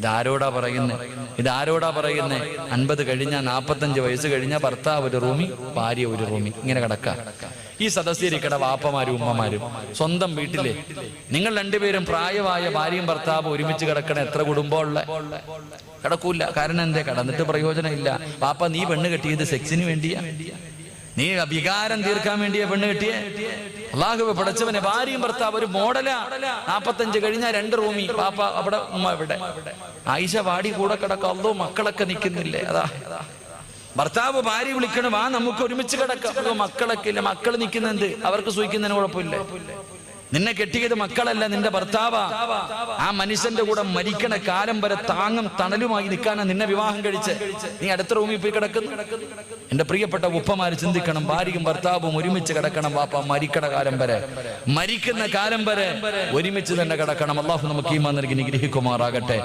ഇതാരോടാ പറയുന്നേ 50 കഴിഞ്ഞ 45 വയസ്സ് കഴിഞ്ഞ ഭർത്താവ് ഒരു റൂമി, ഭാര്യ ഒരു റൂമി, ഇങ്ങനെ കിടക്കാം. ഈ സദസ്യരിക്കട വാപ്പമാരും ഉമ്മമാരും സ്വന്തം വീട്ടിലെ നിങ്ങൾ രണ്ടുപേരും പ്രായമായ ഭാര്യയും ഭർത്താവും ഒരുമിച്ച് കിടക്കണ എത്ര കുടുംബമുള്ള കിടക്കൂല. കാരണം എന്തേ? കടന്നിട്ട് പ്രയോജനമില്ല. വാപ്പ, നീ പെണ്ണ് കെട്ടിയത് സെക്സിന് വേണ്ടിയാ? നീ വികാരം തീർക്കാൻ വേണ്ടിയാ പെണ്ണ് കെട്ടിയേ? അല്ലാഹുവേ പടച്ചവനെ, ഭാര്യയും ഭർത്താവ് ഒരു മോഡലാ. 45 കഴിഞ്ഞാൽ 2 റൂമി, പാപ്പ അവിടെ, ഉമ്മ ഇവിടെ. ആയിഷ വാടി കൂടെ കിടക്കാം. അല്ലോ, മക്കളൊക്കെ നിൽക്കുന്നില്ലേ? അതാ ഭർത്താവ് ഭാര്യ വിളിക്കണം, വാ നമുക്ക് ഒരുമിച്ച് കിടക്കാം. മക്കളൊക്കെ ഇല്ല. മക്കൾ നിൽക്കുന്നെന്ത്? അവർക്ക് സൂഹിക്കുന്നതിന് കുഴപ്പമില്ല. നിന്നെ കെട്ടിയത് മക്കളല്ല, നിന്റെ ഭർത്താവാ. ആ മനുഷ്യന്റെ കൂടെ മരിക്കണ കാലം വരെ താങ്ങും തണലുമായി നിൽക്കാനാ നിന്നെ വിവാഹം കഴിച്ച്. നീ അടുത്ത റൂമിൽ പോയി കിടക്കുന്നു. എന്റെ പ്രിയപ്പെട്ട ഉപ്പമാര് ചിന്തിക്കണം, ഭാര്യയും ഭർത്താവും ഒരുമിച്ച് കിടക്കണം. വാപ്പ മരിക്കണ കാലം വരെ, മരിക്കുന്ന കാലം വരെ ഒരുമിച്ച് തന്നെ കിടക്കണം. അല്ലാഹു നമുക്ക് ഈമാൻ നൽകി നിഗ്രഹിക്കുമാറാകട്ടെ.